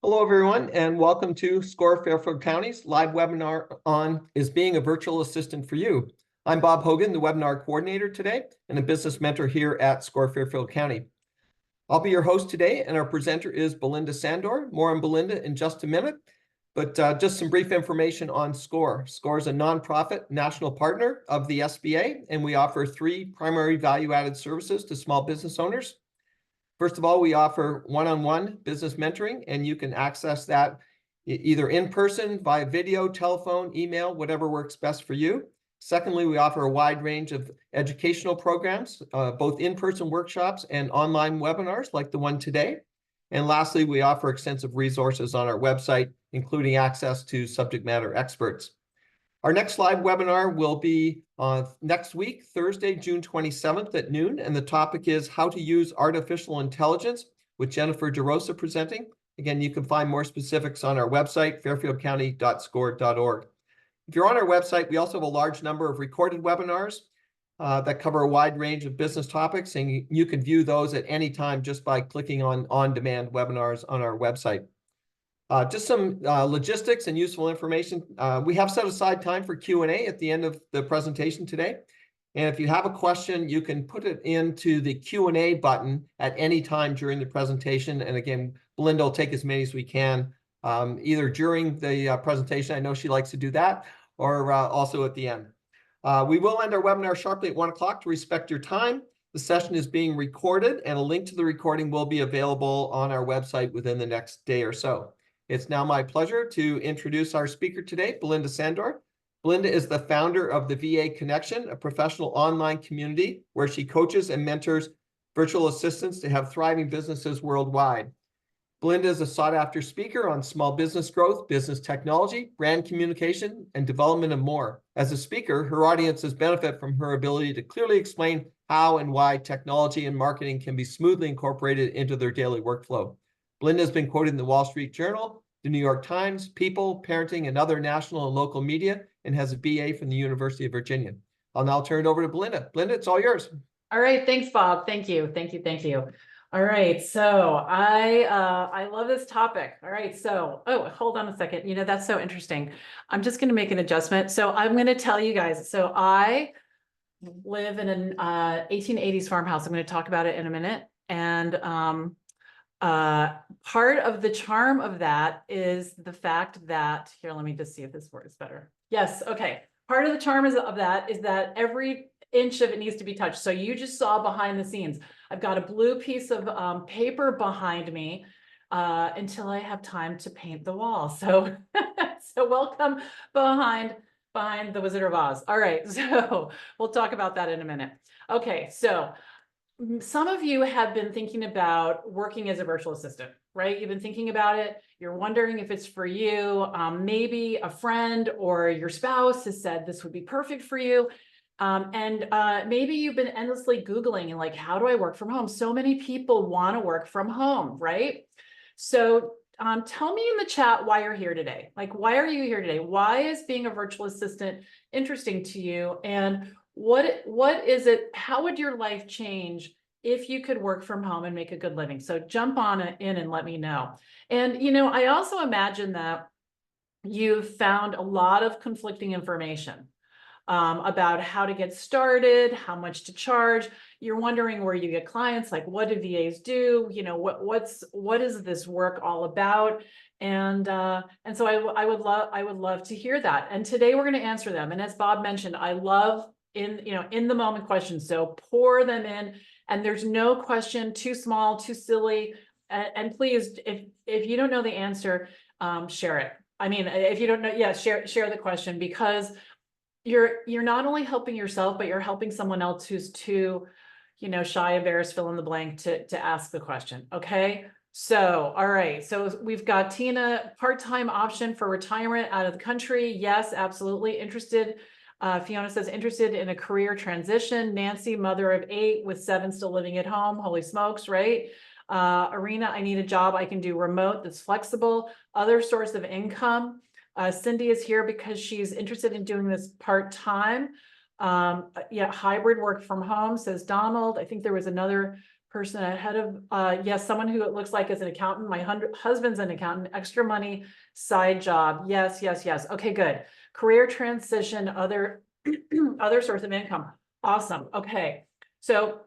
Hello, everyone, and welcome to SCORE Fairfield County's live webinar on Is Being a Virtual Assistant for You? I'm Bob Hogan, the webinar coordinator today and a business mentor here at SCORE Fairfield County. I'll be your host today, and our presenter is Belinda Sandor. More on Belinda in just a minute, but just some brief information on SCORE. SCORE is a nonprofit national partner of the SBA, and we offer 3 primary value-added services to small business owners. First of all, we offer one-on-one business mentoring, and you can access that either in person, via video, telephone, email, whatever works best for you. Secondly, we offer a wide range of educational programs, both in-person workshops and online webinars like the one today. And lastly, we offer extensive resources on our website, including access to subject matter experts. Our next live webinar will be next week, Thursday, June 27th at noon, and the topic is how to use artificial intelligence with Jennifer DeRosa presenting. Again, you can find more specifics on our website, fairfieldcounty.score.org. If you're on our website, we also have a large number of recorded webinars that cover a wide range of business topics, and you can view those at any time just by clicking on demand webinars on our website. Just some logistics and useful information. We have set aside time for Q&A at the end of the presentation today. And if you have a question, you can put it into the Q&A button at any time during the presentation. And again, Belinda will take as many as we can, either during the presentation, I know she likes to do that, or also at the end. We will end our webinar sharply at 1 o'clock to respect your time. The session is being recorded, and a link to the recording will be available on our website within the next day or so. It's now my pleasure to introduce our speaker today, Belinda Sandor. Belinda is the founder of the VA Connection, a professional online community where she coaches and mentors virtual assistants to have thriving businesses worldwide. Belinda is a sought-after speaker on small business growth, business technology, brand communication, and development and more. As a speaker, her audiences benefit from her ability to clearly explain how and why technology and marketing can be smoothly incorporated into their daily workflow. Belinda has been quoted in the Wall Street Journal, the New York Times, People, Parenting, and other national and local media, and has a BA from the University of Virginia. I'll now turn it over to Belinda. Belinda, it's all yours. All right, thanks, Bob. Thank you. All right, so I love this topic. All right, so hold on a second. You know, that's so interesting. I'm just going to make an adjustment. So I'm going to tell you guys. So I live in an 1880s farmhouse. I'm going to talk about it in a minute, and part of the charm of that is the fact that here, let me just see if this word is better. Yes. Okay. Part of the charm of that is that every inch of it needs to be touched. So you just saw behind the scenes, I've got a blue piece of paper behind me until I have time to paint the wall. So, so welcome behind the Wizard of Oz. All right. So we'll talk about that in a minute. Okay. So some of you have been thinking about working as a virtual assistant, right? You've been thinking about it. You're wondering if it's for you. Maybe a friend or your spouse has said this would be perfect for you. Maybe you've been endlessly Googling and like, how do I work from home? So many people want to work from home, right? So tell me in the chat why you're here today. Like, why are you here today? Why is being a virtual assistant interesting to you? And what is it? How would your life change if you could work from home and make a good living? So jump on in and let me know. And, you know, I also imagine that you've found a lot of conflicting information about how to get started, how much to charge. You're wondering where you get clients, like what do VAs do? You know, what is this work all about? And so I would love to hear that. And today we're going to answer them. And as Bob mentioned, I love in the moment questions. So pour them in, and there's no question too small, too silly. And please, if you don't know the answer, share it. I mean, if you don't know, yeah, share the question, because you're not only helping yourself, but you're helping someone else who's too, shy, embarrassed, fill in the blank to ask the question. Okay. So, all right. So we've got Tina, part-time option for retirement out of the country. Yes, absolutely interested. Fiona says interested in a career transition. Nancy, mother of 8 with 7 still living at home. Holy smokes, right? Arena, I need a job I can do remote that's flexible. Other source of income. Cindy is here because she's interested in doing this part-time. Yeah, hybrid work from home, says Donald. I think there was another person ahead of, yes, someone who it looks like is an accountant. My husband's an accountant, extra money, side job. Yes, yes, yes. Okay, good. Career transition, other, other source of income. Awesome. Okay. So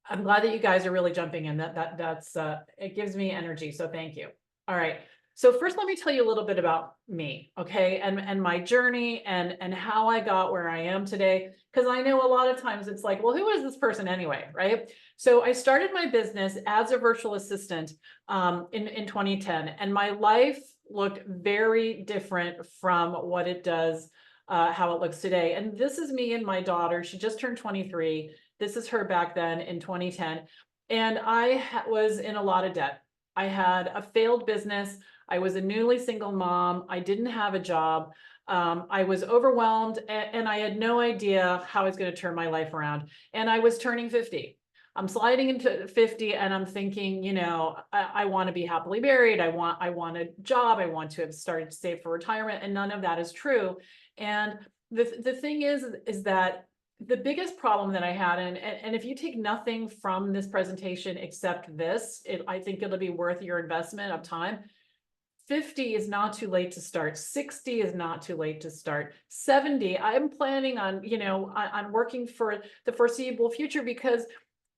I'm glad that you guys are really jumping in. That's it gives me energy. So thank you. All right. So first, let me tell you a little bit about me, okay, and my journey and how I got where I am today. Because I know a lot of times it's like, well, who is this person anyway, right? So I started my business as a virtual assistant in 2010, and my life looked very different from what it does, how it looks today. And this is me and my daughter. She just turned 23. This is her back then in 2010. And I was in a lot of debt. I had a failed business. I was a newly single mom. I didn't have a job. I was overwhelmed and I had no idea how I was going to turn my life around. And I was turning 50. I'm sliding into 50 and I'm thinking, you know, I want to be happily married. I want a job. I want to have started to save for retirement, and none of that is true. And the thing is that the biggest problem that I had, and if you take nothing from this presentation except this, I think it'll be worth your investment of time. 50 is not too late to start. 60 is not too late to start. 70, I'm planning on, you know, on working for the foreseeable future because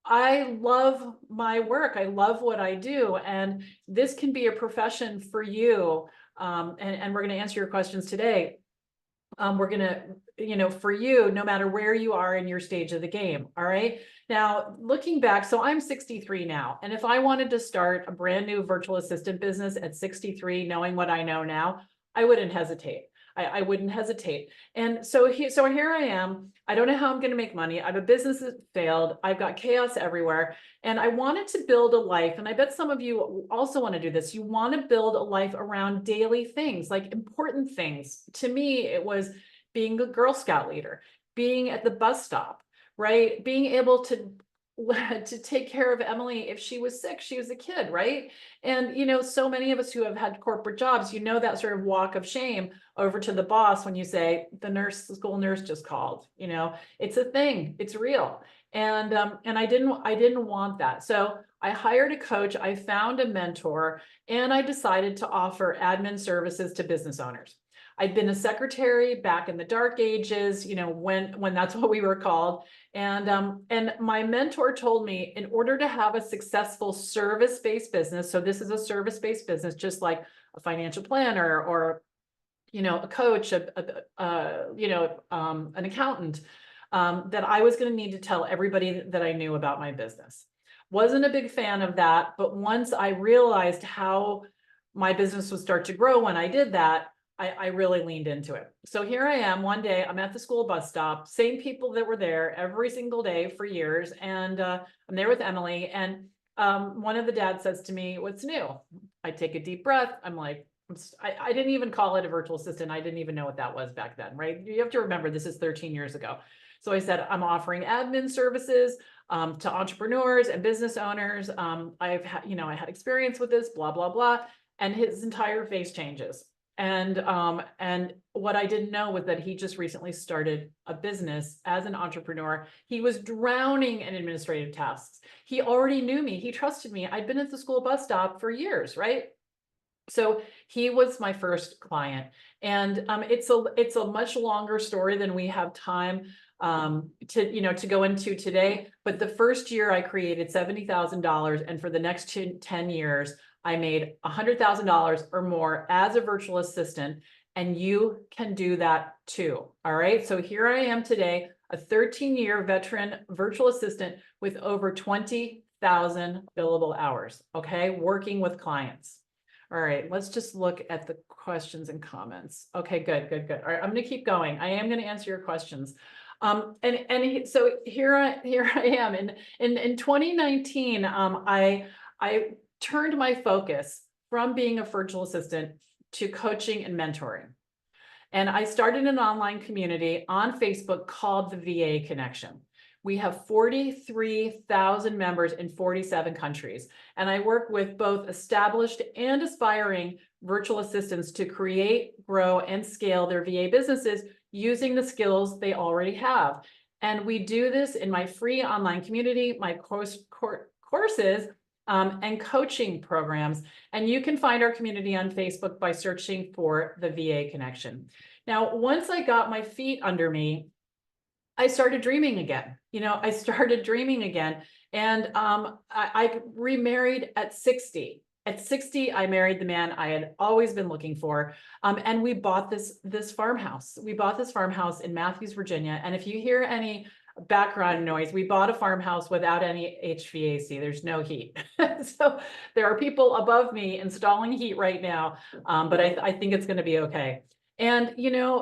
I love my work. I love what I do. And this can be a profession for you. And we're going to answer your questions today. We're going to, you know, for you, no matter where you are in your stage of the game. All right. Now, looking back, so I'm 63 now. And if I wanted to start a brand new virtual assistant business at 63, knowing what I know now, I wouldn't hesitate. I wouldn't hesitate. And so here I am. I don't know how I'm going to make money. I have a business that failed. I've got chaos everywhere. And I wanted to build a life. And I bet some of you also want to do this. You want to build a life around daily things, like important things. To me, it was being a Girl Scout leader, being at the bus stop, right? Being able to take care of Emily if she was sick. She was a kid, right? And, you know, so many of us who have had corporate jobs, you know, that sort of walk of shame over to the boss when you say the school nurse just called. You know, it's a thing, it's real. And I didn't want that. So I hired a coach, I found a mentor, and I decided to offer admin services to business owners. I'd been a secretary back in the dark ages, you know, when that's what we were called. And my mentor told me, in order to have a successful service-based business, so this is a service-based business, just like a financial planner or, you know, a coach, you know, an accountant, that I was going to need to tell everybody that I knew about my business. Wasn't a big fan of that, but once I realized how my business would start to grow when I did that, I really leaned into it. So here I am, one day I'm at the school bus stop, same people that were there every single day for years. And I'm there with Emily, and one of the dads says to me, "What's new?" I take a deep breath. I'm like, I didn't even call it a virtual assistant. I didn't even know what that was back then, right? You have to remember, this is 13 years ago. So I said, I'm offering admin services to entrepreneurs and business owners. I had experience with this, blah, blah, blah. And his entire face changes. And what I didn't know was that he just recently started a business as an entrepreneur. He was drowning in administrative tasks. He already knew me. He trusted me. I'd been at the school bus stop for years, right? So he was my first client. And it's a much longer story than we have time to go into today. But the first year I created $70,000, and for the next 10 years, I made $100,000 or more as a virtual assistant, and you can do that too. All right. So here I am today, a 13-year veteran virtual assistant with over 20,000 billable hours. Okay. Working with clients. All right. Let's just look at the questions and comments. Okay, good. All right. I'm going to keep going. I am going to answer your questions. So here I am in 2019. I turned my focus from being a virtual assistant to coaching and mentoring. And I started an online community on Facebook called the VA Connection. We have 43,000 members in 47 countries. And I work with both established and aspiring virtual assistants to create, grow, and scale their VA businesses using the skills they already have. And we do this in my free online community, my courses and coaching programs. And you can find our community on Facebook by searching for the VA Connection. Now, once I got my feet under me, I started dreaming again. I started dreaming again. And I remarried at 60. At 60, I married the man I had always been looking for. And we bought this farmhouse. We bought this farmhouse in Matthews, Virginia. And if you hear any background noise, we bought a farmhouse without any HVAC. There's no heat. So there are people above me installing heat right now. But I think it's going to be okay. And,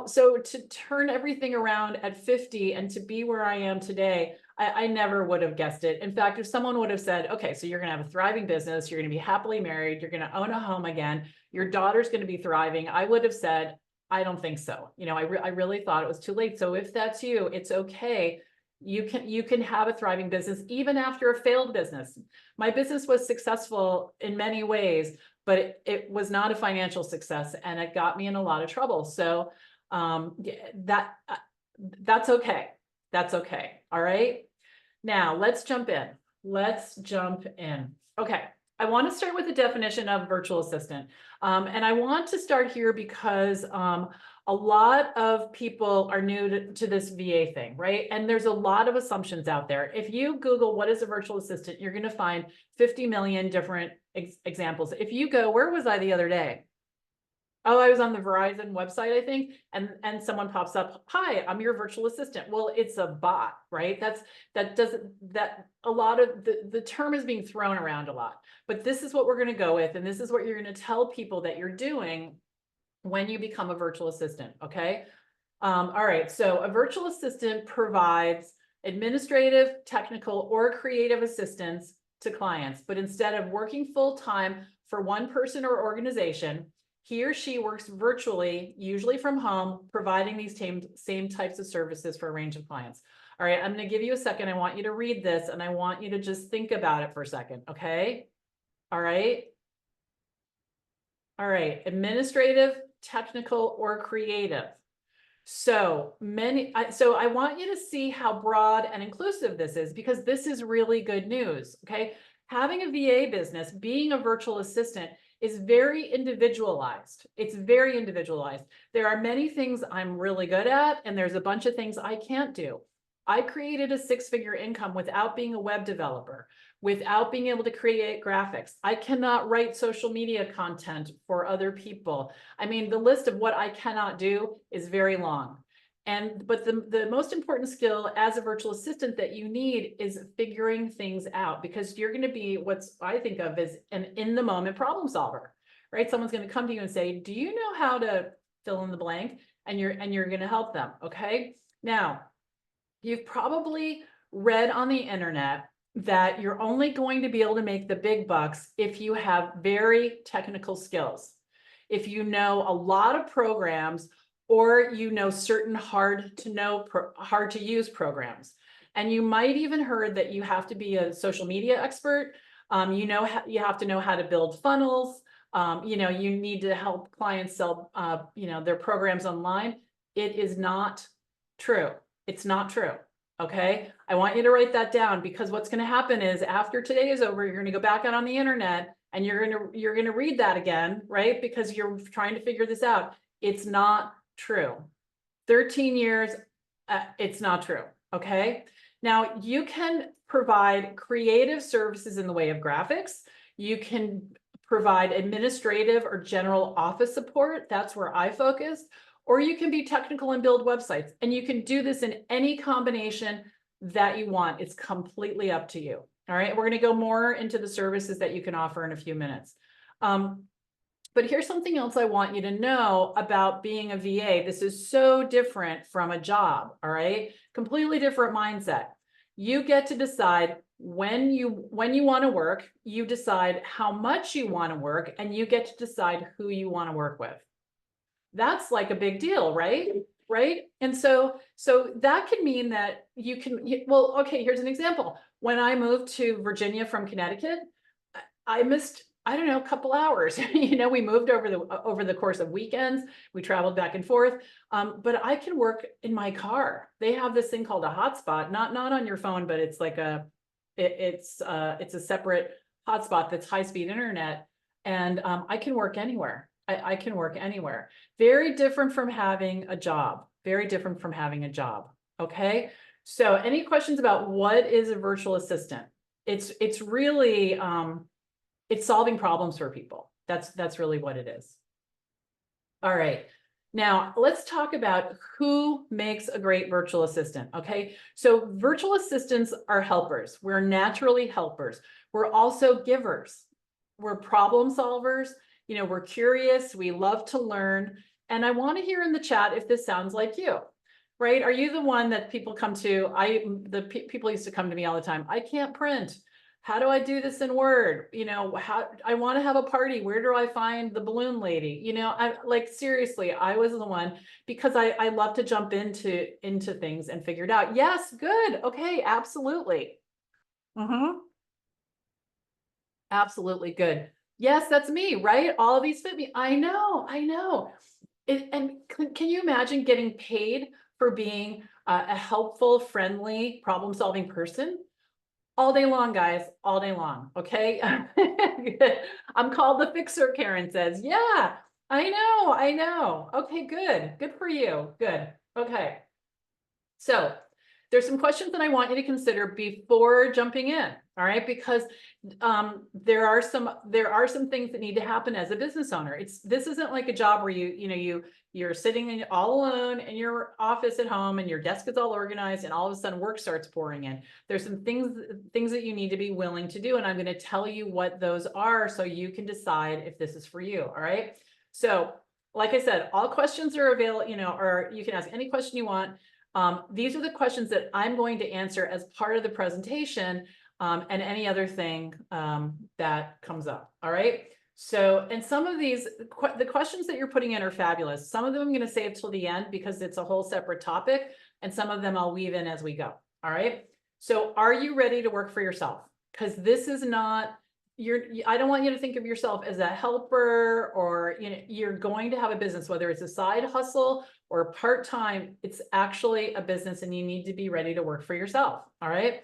so to turn everything around at 50 and to be where I am today, I never would have guessed it. In fact, if someone would have said, okay, so you're going to have a thriving business, you're going to be happily married, you're going to own a home again, your daughter's going to be thriving, I would have said, I don't think so. I really thought it was too late. So if that's you, it's okay. You can have a thriving business even after a failed business. My business was successful in many ways, but it was not a financial success, and it got me in a lot of trouble. So that's okay. That's okay. All right. Now let's jump in. Okay. I want to start with the definition of virtual assistant. And I want to start here because a lot of people are new to this VA thing, right? And there's a lot of assumptions out there. If you Google what is a virtual assistant, you're going to find 50 million different examples. If you go, where was I the other day? Oh, I was on the Verizon website, I think, and someone pops up, hi, I'm your virtual assistant. Well, it's a bot, right? A lot of the term is being thrown around a lot, but this is what we're going to go with. And this is what you're going to tell people that you're doing when you become a virtual assistant, okay? All right, so a virtual assistant provides administrative, technical, or creative assistance to clients, but instead of working full-time for one person or organization, he or she works virtually, usually from home, providing these same types of services for a range of clients. All right, I'm going to give you a second. I want you to read this, and I want you to just think about it for a second, okay? All right. All right, administrative, technical, or creative. So I want you to see how broad and inclusive this is, because this is really good news, okay? Having a VA business, being a virtual assistant, is very individualized. It's very individualized. There are many things I'm really good at, and there's a bunch of things I can't do. I created a 6-figure income without being a web developer, without being able to create graphics. I cannot write social media content for other people. I mean, the list of what I cannot do is very long. But the most important skill as a virtual assistant that you need is figuring things out, because you're going to be what's I think of as an in-the-moment problem solver, right? Someone's going to come to you and say, do you know how to fill in the blank? And you're going to help them, okay? Now, you've probably read on the internet that you're only going to be able to make the big bucks if you have very technical skills. If you know a lot of programs, or you know certain hard to use programs. And you might even heard that you have to be a social media expert. You have to know how to build funnels. You need to help clients sell their programs online. It is not true. It's not true. Okay. I want you to write that down, because what's going to happen is after today is over, you're going to go back out on the internet and you're going to read that again, right? Because you're trying to figure this out. It's not true. 13 years, it's not true. Okay. Now you can provide creative services in the way of graphics. You can provide administrative or general office support. That's where I focus. Or you can be technical and build websites. And you can do this in any combination that you want. It's completely up to you. All right. We're going to go more into the services that you can offer in a few minutes. But here's something else I want you to know about being a VA. This is so different from a job, all right? Completely different mindset. You get to decide when you want to work, you decide how much you want to work, and you get to decide who you want to work with. That's like a big deal, right? Right? And so that can mean that you can, well, okay, here's an example. When I moved to Virginia from Connecticut, I missed, I don't know, a couple hours. We moved over the course of weekends. We traveled back and forth. But I can work in my car. They have this thing called a hotspot, not on your phone, but it's like a It's a separate hotspot that's high-speed internet, and I can work anywhere. I can work anywhere. Very different from having a job. Very different from having a job. Okay. So any questions about what is a virtual assistant? It's really it's solving problems for people. That's really what it is. All right. Now let's talk about who makes a great virtual assistant. Okay. So virtual assistants are helpers. We're naturally helpers. We're also givers. We're problem solvers. You know, we're curious. We love to learn. And I want to hear in the chat if this sounds like you, right? Are you the one that people come to? People used to come to me all the time. I can't print. How do I do this in Word? You know, how I want to have a party. Where do I find the balloon lady? You know, I like, seriously, I was the one, because I love to jump into things and figure it out. Yes, good. Okay, absolutely. Absolutely good. Yes, that's me, right? All of these fit me. I know. And can you imagine getting paid for being a helpful, friendly, problem-solving person? All day long, guys, all day long, okay? I'm called the fixer, Karen says. Yeah, I know. Okay, good for you, good. Okay. So there's some questions that I want you to consider before jumping in, all right? Because there are some things that need to happen as a business owner. This isn't like a job where you're sitting all alone in your office at home and your desk is all organized and all of a sudden work starts pouring in. There's some things that you need to be willing to do, and I'm going to tell you what those are so you can decide if this is for you, all right? So like I said, all questions are available, or you can ask any question you want. These are the questions that I'm going to answer as part of the presentation, and any other thing that comes up. All right. So, and some of these, the questions that you're putting in are fabulous. Some of them I'm going to save till the end because it's a whole separate topic, and some of them I'll weave in as we go. All right. So are you ready to work for yourself? Because this is not, I don't want you to think of yourself as a helper, or you're going to have a business, whether it's a side hustle or part-time. It's actually a business, and you need to be ready to work for yourself. All right.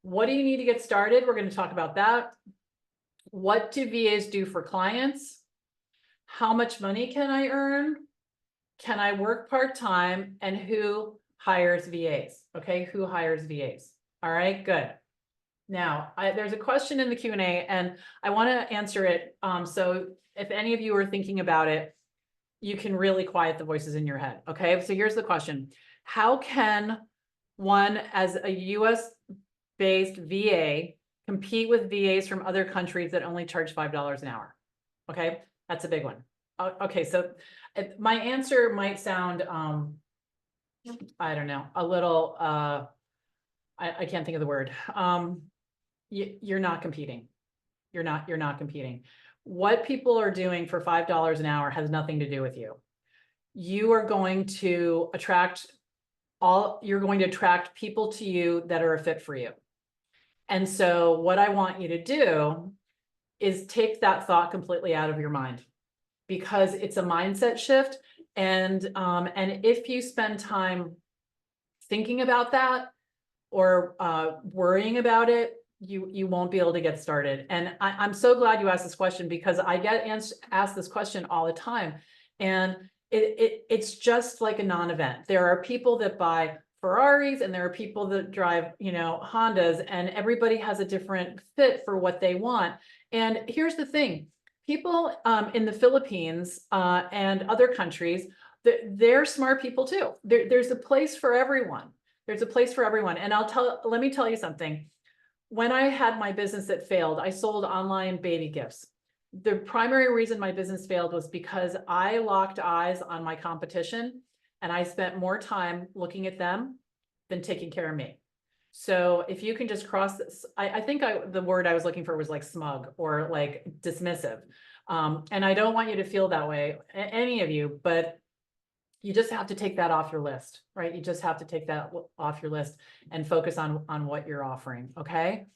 What do you need to get started? We're going to talk about that. What do VAs do for clients? How much money can I earn? Can I work part-time? And who hires VAs? Okay, who hires VAs? All right, good. Now, there's a question in the Q&A, and I want to answer it. So if any of you are thinking about it, you can really quiet the voices in your head. Okay, so here's the question. How can one, as a US-based VA, compete with VAs from other countries that only charge $5 an hour? Okay, that's a big one. Okay, so my answer might sound, I don't know, a little, I can't think of the word. You're not competing. You're not competing. What people are doing for $5 an hour has nothing to do with you. You are going to attract people to you that are a fit for you. And so what I want you to do is take that thought completely out of your mind, because it's a mindset shift. And if you spend time thinking about that or worrying about it, you won't be able to get started. And I'm so glad you asked this question, because I get asked this question all the time. And it's just like a non-event. There are people that buy Ferraris and there are people that drive, Hondas, and everybody has a different fit for what they want. And here's the thing, people in the Philippines and other countries, they're smart people too. There's a place for everyone. There's a place for everyone. And let me tell you something. When I had my business that failed, I sold online baby gifts. The primary reason my business failed was because I locked eyes on my competition, and I spent more time looking at them than taking care of me. So if you can just cross this, I think the word I was looking for was like smug or like dismissive. And I don't want you to feel that way, any of you, but you just have to take that off your list, right? You just have to take that off your list and focus on what you're offering, okay?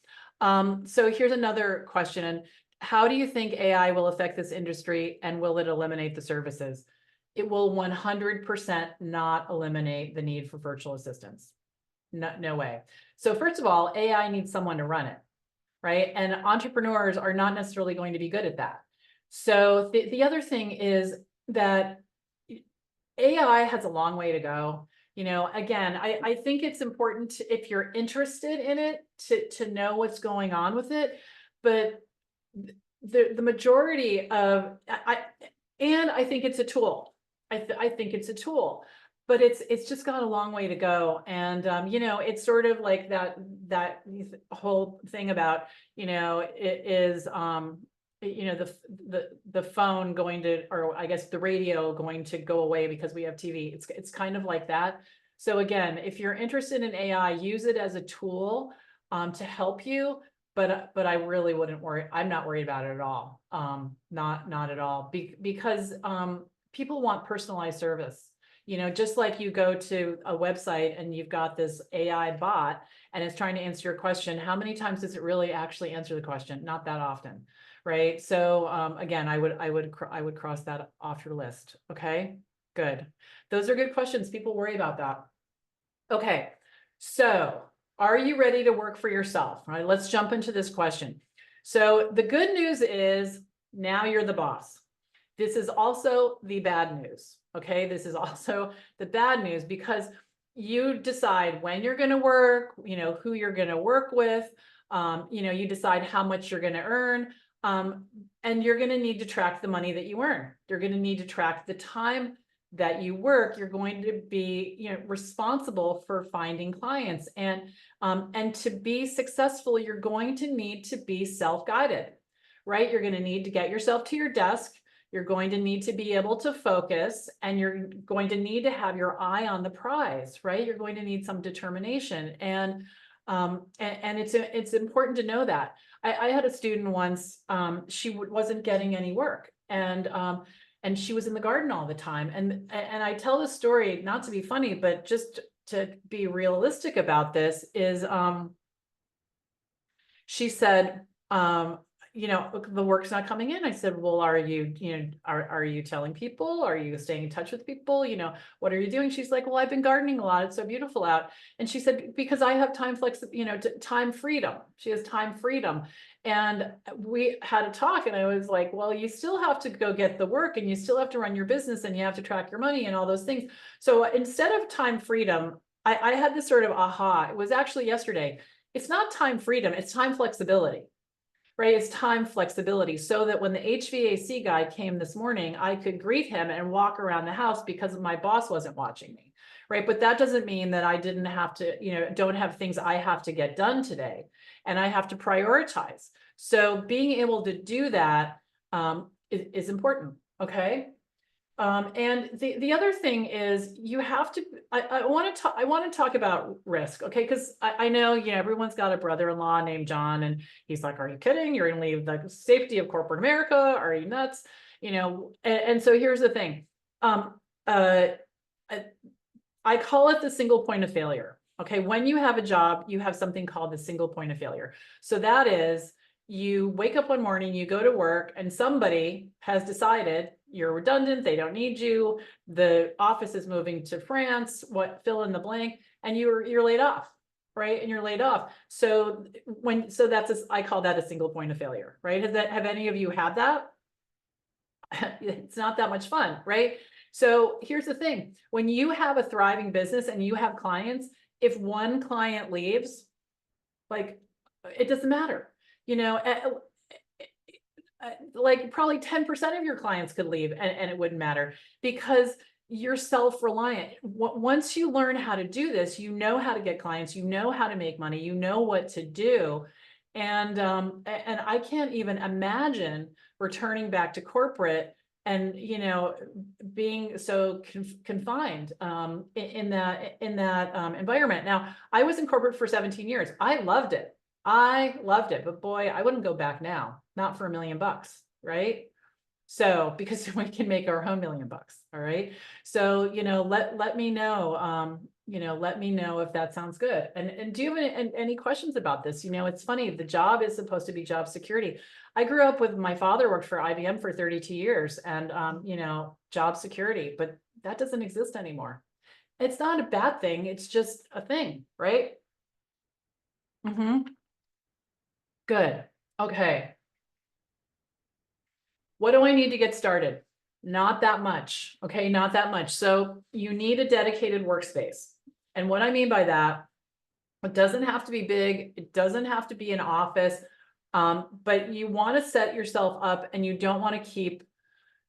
So here's another question. How do you think AI will affect this industry, and will it eliminate the services? It will 100% not eliminate the need for virtual assistants. No way. So first of all, AI needs someone to run it, right? And entrepreneurs are not necessarily going to be good at that. So the other thing is that AI has a long way to go. Again, I think it's important if you're interested in it to know what's going on with it. But the majority of I think it's a tool. I think it's a tool, but it's just got a long way to go. And it's sort of like that whole thing about, it is the phone going to, or I guess the radio going to go away because we have TV. It's kind of like that. So again, if you're interested in AI, use it as a tool to help you. But I really wouldn't worry. I'm not worried about it at all. Not at all. Because people want personalized service. Just like you go to a website and you've got this AI bot and it's trying to answer your question. How many times does it really actually answer the question? Not that often, right? So again, I would cross that off your list. Okay, good. Those are good questions. People worry about that. Okay, so are you ready to work for yourself? All right, let's jump into this question. So the good news is now you're the boss. This is also the bad news. Okay, this is also the bad news because you decide when you're going to work, who you're going to work with, you decide how much you're going to earn, and you're going to need to track the money that you earn. You're going to need to track the time that you work. You're going to be, responsible for finding clients, and to be successful, you're going to need to be self-guided, right? You're going to need to get yourself to your desk. You're going to need to be able to focus, and you're going to need to have your eye on the prize, right? You're going to need some determination, and it's important to know that. I had a student once, she wasn't getting any work, and she was in the garden all the time. And I tell this story not to be funny, but just to be realistic about this is, she said, the work's not coming in. I said, well, are you telling people? Are you staying in touch with people? What are you doing? She's like, well, I've been gardening a lot. It's so beautiful out. And she said, because I have time time freedom. She has time freedom. And we had a talk, and I was like, well, you still have to go get the work, and you still have to run your business, and you have to track your money and all those things. So instead of time freedom, I had this sort of aha. It was actually yesterday. It's not time freedom, it's time flexibility. Right, it's time flexibility, so that when the HVAC guy came this morning, I could greet him and walk around the house because my boss wasn't watching me, right? But that doesn't mean that I didn't have to, don't have things I have to get done today, and I have to prioritize. So being able to do that is important, okay? And the other thing is you have to, I want to talk about risk, okay? Because I know, everyone's got a brother-in-law named John, and he's like, are you kidding? You're going to leave the safety of corporate America? Are you nuts? And so here's the thing. I call it the single point of failure. Okay, when you have a job, you have something called the single point of failure. So that is, you wake up one morning, you go to work, and somebody has decided you're redundant, they don't need you, the office is moving to France, fill in the blank, and you're laid off, right? And you're laid off. So I call that a single point of failure, right? Have any of you had that? It's not that much fun, right? So here's the thing. When you have a thriving business and you have clients, if one client leaves, like, it doesn't matter. Like probably 10% of your clients could leave and it wouldn't matter, because you're self-reliant. Once you learn how to do this, you know how to get clients, you know how to make money, you know what to do. And I can't even imagine returning back to corporate and, being so confined in that environment. Now, I was in corporate for 17 years. I loved it. But boy, I wouldn't go back now, not for $1 million, right? So, because we can make our own $1 million, all right? So, let me know, let me know if that sounds good. And do you have any questions about this? It's funny, the job is supposed to be job security. I grew up with, my father worked for IBM for 32 years and, job security, but that doesn't exist anymore. It's not a bad thing. It's just a thing, right? Good. Okay. What do I need to get started? Not that much. Okay, not that much. So you need a dedicated workspace. And what I mean by that, it doesn't have to be big. It doesn't have to be an office. But you want to set yourself up and you don't want to keep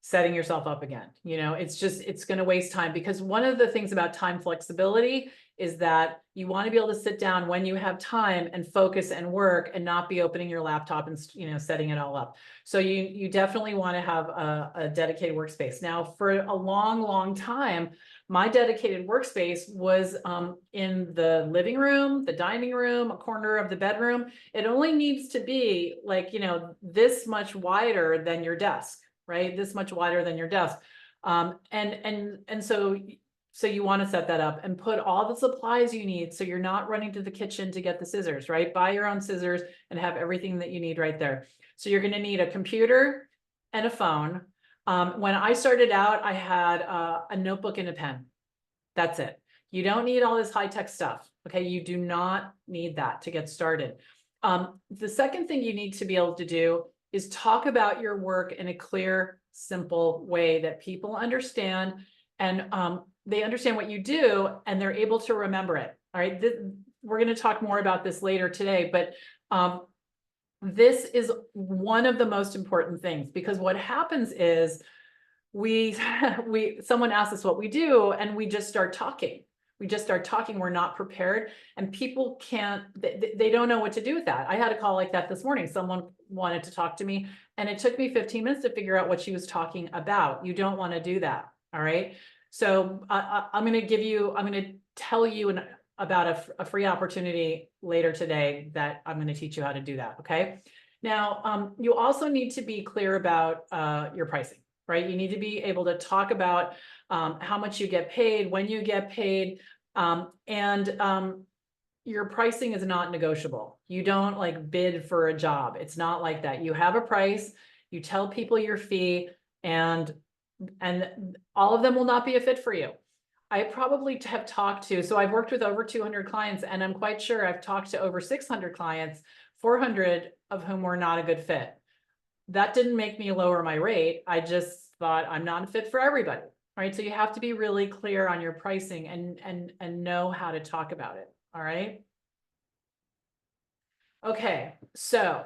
setting yourself up again. You know, it's going to waste time, because one of the things about time flexibility is that you want to be able to sit down when you have time and focus and work, and not be opening your laptop and, you know, setting it all up. So you definitely want to have a dedicated workspace. Now, for a long time, my dedicated workspace was in the living room, the dining room, a corner of the bedroom. It only needs to be like, you know, this much wider than your desk, right? This much wider than your desk. So you want to set that up and put all the supplies you need. So you're not running to the kitchen to get the scissors, right? Buy your own scissors and have everything that you need right there. So you're going to need a computer and a phone. When I started out, I had a notebook and a pen. That's it. You don't need all this high-tech stuff. Okay. You do not need that to get started. The second thing you need to be able to do is talk about your work in a clear, simple way that people understand, and they understand what you do and they're able to remember it. All right. We're going to talk more about this later today, but this is one of the most important things, because what happens is someone asks us what we do and we just start talking. We're not prepared, and people they don't know what to do with that. I had a call like that this morning. Someone wanted to talk to me and it took me 15 minutes to figure out what she was talking about. You don't want to do that. All right. So I'm going to tell you about a free opportunity later today that I'm going to teach you how to do that. Okay. Now, you also need to be clear about your pricing, right? You need to be able to talk about how much you get paid, when you get paid, and your pricing is not negotiable. You don't like bid for a job. It's not like that. You have a price, you tell people your fee, and all of them will not be a fit for you. I probably have talked to, so I've worked with over 200 clients, and I'm quite sure I've talked to over 600 clients, 400 of whom were not a good fit. That didn't make me lower my rate. I just thought I'm not a fit for everybody. Right. So you have to be really clear on your pricing and know how to talk about it. All right. Okay. So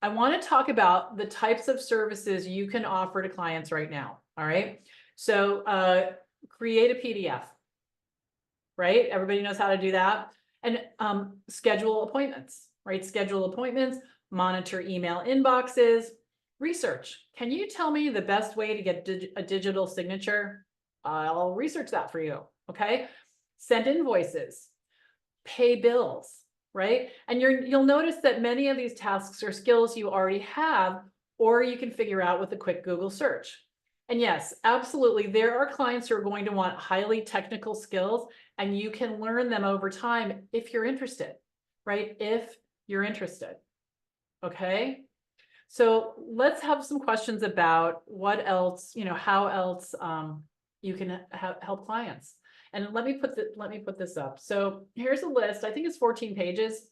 I want to talk about the types of services you can offer to clients right now. All right. So create a PDF. Right. Everybody knows how to do that. And schedule appointments. Right. Schedule appointments, monitor email inboxes, research. Can you tell me the best way to get a digital signature? I'll research that for you. Okay. Send invoices, pay bills, right? And you'll notice that many of these tasks are skills you already have, or you can figure out with a quick Google search. And yes, absolutely. There are clients who are going to want highly technical skills, and you can learn them over time if you're interested, right? If you're interested. Okay. So let's have some questions about what else, you know, how else you can help clients. And let me put this up. So here's a list. I think it's 14 pages.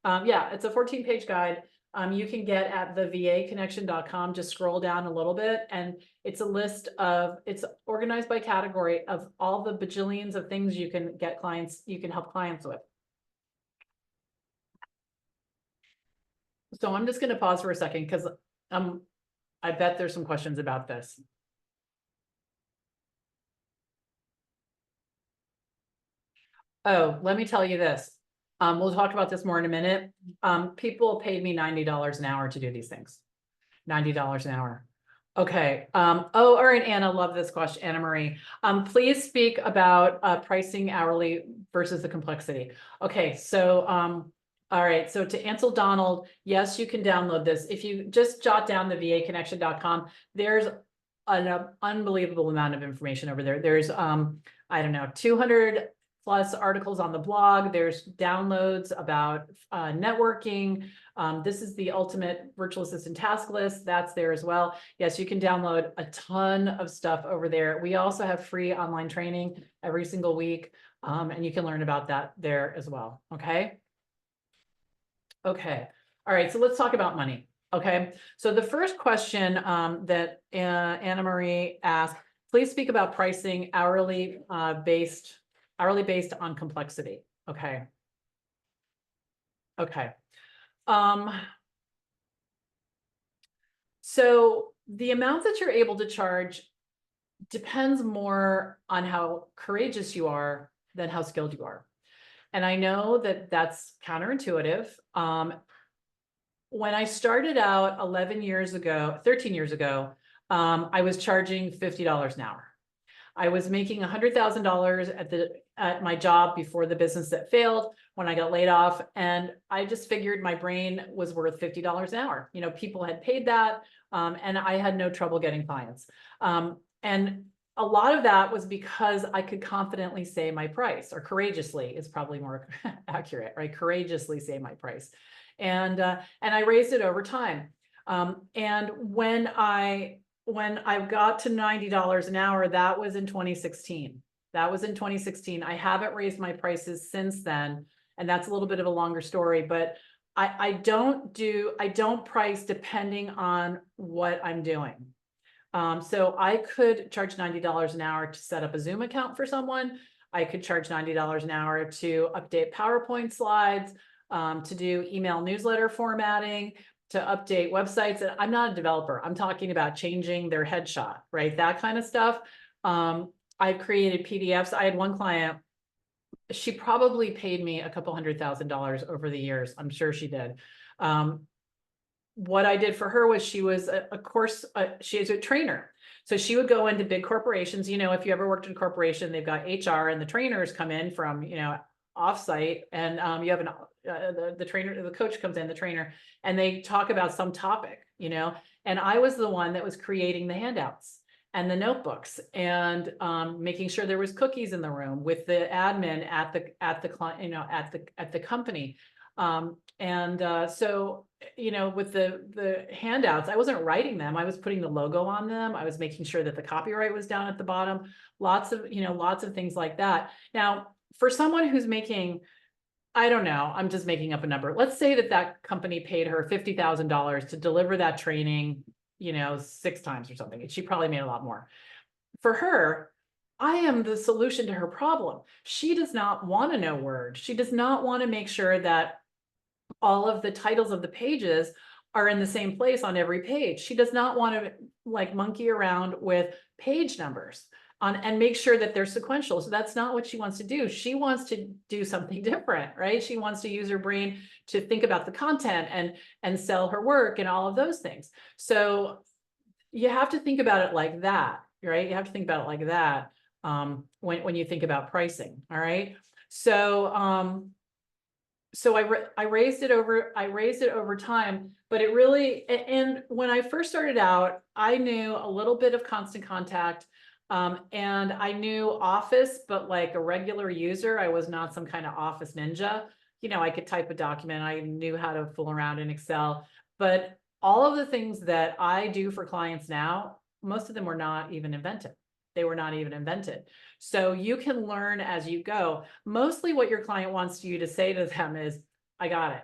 Yeah, it's a 14-page guide. You can get at thevaconnection.com. Just scroll down a little bit, and it's a list of, it's organized by category of all the bajillions of things you can help clients with. So I'm just going to pause for a second, because I bet there's some questions about this. Oh, let me tell you this. We'll talk about this more in a minute. People paid me $90 an hour to do these things. $90 an hour. Okay. Oh, all right, Anna, love this question. Anna Marie. Please speak about pricing hourly versus the complexity. Okay, so all right, so to answer Donald, yes, you can download this. If you just jot down the vaconnection.com, there's an unbelievable amount of information over there. There's I don't know, 200 plus articles on the blog. There's downloads about networking. This is the ultimate virtual assistant task list. That's there as well. Yes, you can download a ton of stuff over there. We also have free online training every single week, and you can learn about that there as well. Okay. Okay, all right, so let's talk about money. Okay, so the first question that Anna Marie asked, please speak about pricing hourly based on complexity. Okay. Okay. So the amount that you're able to charge depends more on how courageous you are than how skilled you are. And I know that that's counterintuitive. When I started out 13 years ago, I was charging $50 an hour. I was making $100,000 at my job before the business that failed when I got laid off. And I just figured my brain was worth $50 an hour. You know, people had paid that, and I had no trouble getting clients. And a lot of that was because I could confidently say my price, or courageously is probably more accurate, right? Courageously say my price. And I raised it over time. And when I got to $90 an hour, that was in 2016. That was in 2016. I haven't raised my prices since then. And that's a little bit of a longer story, but I don't price depending on what I'm doing. So I could charge $90 an hour to set up a Zoom account for someone. I could charge $90 an hour to update PowerPoint slides, to do email newsletter formatting, to update websites. And I'm not a developer. I'm talking about changing their headshot, right? That kind of stuff. I've created PDFs. I had one client, she probably paid me a couple $100,000 over the years. I'm sure she did. What I did for her was she was she is a trainer. So she would go into big corporations. You know, if you ever worked in a corporation, they've got HR and the trainers come in from, you know, offsite, and you have the trainer, the coach comes in, the trainer, and they talk about some topic, you know, and I was the one that was creating the handouts and the notebooks, and making sure there was cookies in the room with the admin at the client, you know, at the company. So, you know, with the handouts, I wasn't writing them. I was putting the logo on them. I was making sure that the copyright was down at the bottom, lots of things like that. Now, for someone who's making, I don't know, I'm just making up a number. Let's say that company paid her $50,000 to deliver that training, you know, 6 times or something. And she probably made a lot more. For her, I am the solution to her problem. She does not want to know Word. She does not want to make sure that all of the titles of the pages are in the same place on every page. She does not want to like monkey around with page numbers and make sure that they're sequential. So that's not what she wants to do. She wants to do something different, right? She wants to use her brain to think about the content and sell her work and all of those things. So you have to think about it like that, right? You have to think about it like that when you think about pricing. All right. So I raised it over time, but it really, and when I first started out, I knew a little bit of Constant Contact, and I knew Office, but like a regular user, I was not some kind of Office ninja. You know, I could type a document, I knew how to fool around in Excel, but all of the things that I do for clients now, most of them were not even invented. They were not even invented. So you can learn as you go. Mostly what your client wants you to say to them is, I got it.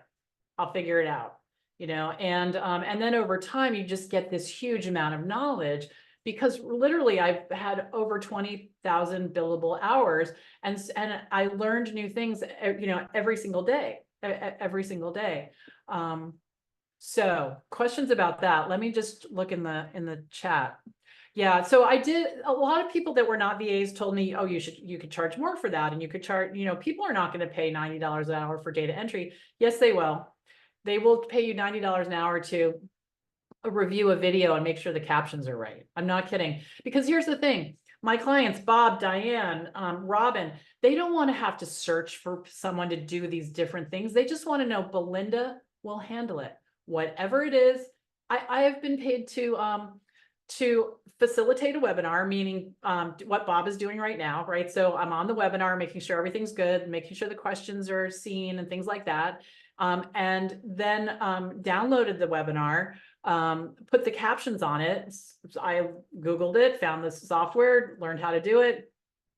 I'll figure it out, you know, and then over time, you just get this huge amount of knowledge, because literally I've had over 20,000 billable hours, and I learned new things, you know, every single day. So questions about that? Let me just look in the chat. Yeah, so I did, a lot of people that were not VAs told me, oh, you could charge more for that, and you could charge, you know, people are not going to pay $90 an hour for data entry. Yes, they will. They will pay you $90 an hour to review a video and make sure the captions are right. I'm not kidding. Because here's the thing, my clients, Bob, Diane, Robin, they don't want to have to search for someone to do these different things. They just want to know Belinda will handle it. Whatever it is, I have been paid to facilitate a webinar, meaning what Bob is doing right now, right? So I'm on the webinar, making sure everything's good, making sure the questions are seen and things like that. And then downloaded the webinar, put the captions on it. I Googled it, found this software, learned how to do it.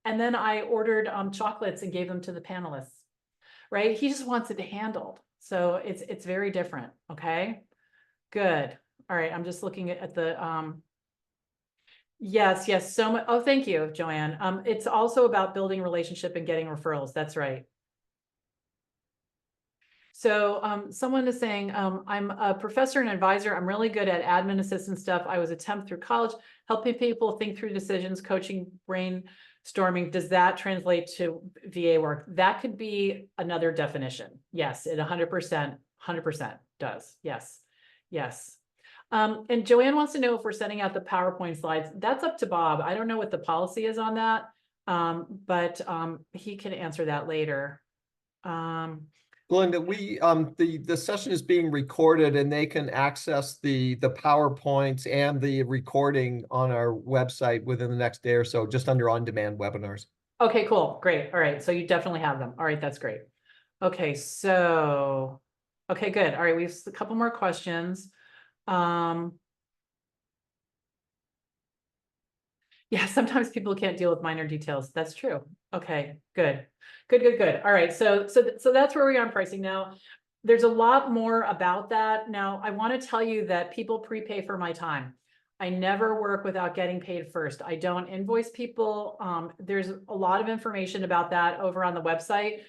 And then I ordered chocolates and gave them to the panelists, right? He just wants it handled. So it's very different. Okay, good. All right, I'm just looking at the yes, so much. Oh, thank you, Joanne. It's also about building relationship and getting referrals. That's right. So someone is saying, I'm a professor and advisor. I'm really good at admin assistant stuff. I was a temp through college, helping people think through decisions, coaching, brainstorming. Does that translate to VA work? That could be another definition. Yes, it 100% does. Yes, yes. And Joanne wants to know if we're sending out the PowerPoint slides. That's up to Bob. I don't know what the policy is on that, but he can answer that later. Belinda, the session is being recorded and they can access the PowerPoints and the recording on our website within the next day or so, just under on-demand webinars. Okay, cool, great. All right, so you definitely have them. All right, that's great. Okay, so, okay, good. All right, we have a couple more questions. Yeah, sometimes people can't deal with minor details. That's true. Okay, good. All right, so that's where we are on pricing now. There's a lot more about that. Now, I want to tell you that people prepay for my time. I never work without getting paid first. I don't invoice people. There's a lot of information about that over on the website.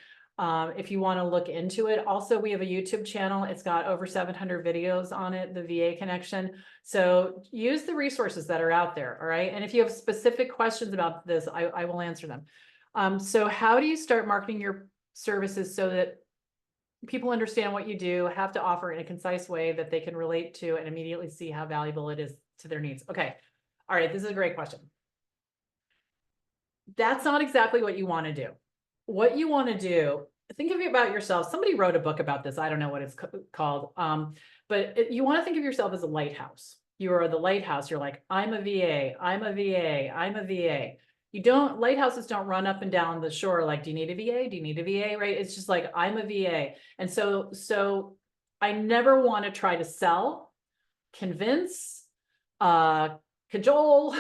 If you want to look into it. Also, we have a YouTube channel. It's got over 700 videos on it, the VA Connection. So use the resources that are out there. All right. And if you have specific questions about this, I will answer them. So how do you start marketing your services so that people understand what you do, have to offer in a concise way that they can relate to and immediately see how valuable it is to their needs? Okay. All right. This is a great question. That's not exactly what you want to do. What you want to do, think of it about yourself. Somebody wrote a book about this. I don't know what it's called. But you want to think of yourself as a lighthouse. You are the lighthouse. You're like, I'm a VA, I'm a VA, I'm a VA. Lighthouses don't run up and down the shore like, do you need a VA? Do you need a VA? Right? It's just like, I'm a VA. And so I never want to try to sell, convince, cajole,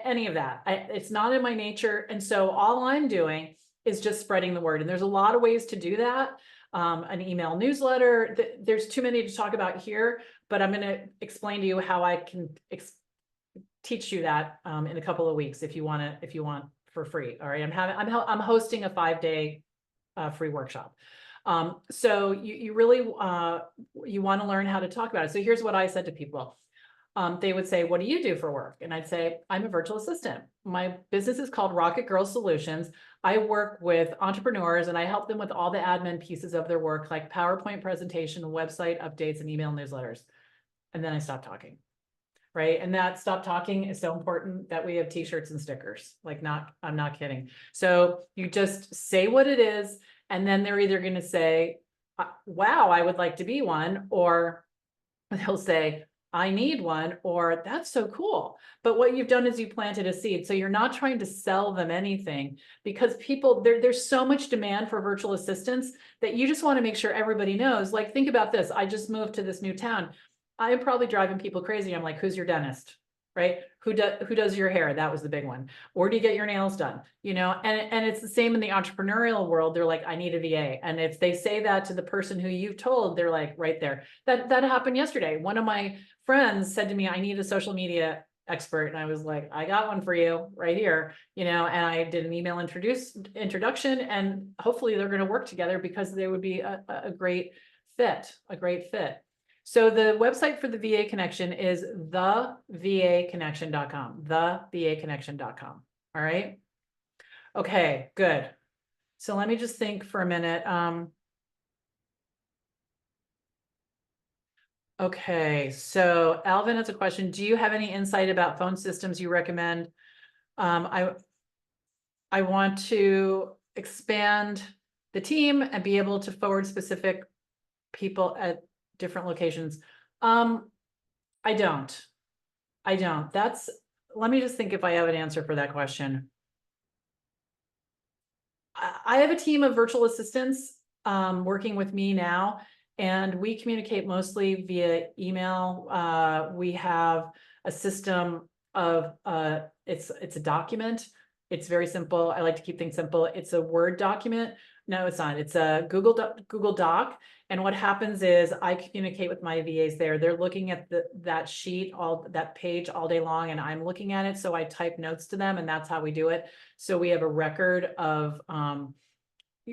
any of that. It's not in my nature. And so all I'm doing is just spreading the word. And there's a lot of ways to do that. An email newsletter, there's too many to talk about here, but I'm going to explain to you how I can teach you that in a couple of weeks if you want for free. All right. I'm hosting a 5-day free workshop. So you really you want to learn how to talk about it. So here's what I said to people. They would say, what do you do for work? And I'd say, I'm a virtual assistant. My business is called Rocket Girl Solutions. I work with entrepreneurs and I help them with all the admin pieces of their work, like PowerPoint presentation, website updates, and email newsletters. And then I stopped talking. Right. And that stop talking is so important that we have t-shirts and stickers. I'm not kidding. So you just say what it is. And then they're either going to say, wow, I would like to be one, or they'll say, I need one, or that's so cool. But what you've done is you planted a seed. So you're not trying to sell them anything, because people, there's so much demand for virtual assistants that you just want to make sure everybody knows. Like, think about this. I just moved to this new town. I'm probably driving people crazy. I'm like, who's your dentist? Right? Who does your hair? That was the big one. Or do you get your nails done? And it's the same in the entrepreneurial world. They're like, I need a VA. And if they say that to the person who you've told, they're like right there. That happened yesterday. One of my friends said to me, I need a social media expert. And I was like, I got one for you right here, and I did an email introduction, and hopefully they're going to work together because they would be a great fit. So the website for the VA Connection is thevaconnection.com, thevaconnection.com. All right. Okay, good. So let me just think for a minute. Okay, so Alvin has a question. Do you have any insight about phone systems you recommend? I want to expand the team and be able to forward specific people at different locations. I don't. Let me just think if I have an answer for that question. I have a team of virtual assistants working with me now, and we communicate mostly via email. We have a system of it's a document. It's very simple. I like to keep things simple. It's a Word document. No, it's not. It's a Google Doc. And what happens is I communicate with my VAs there. They're looking at that sheet, that page all day long, and I'm looking at it. So I type notes to them, and that's how we do it. So we have a record of,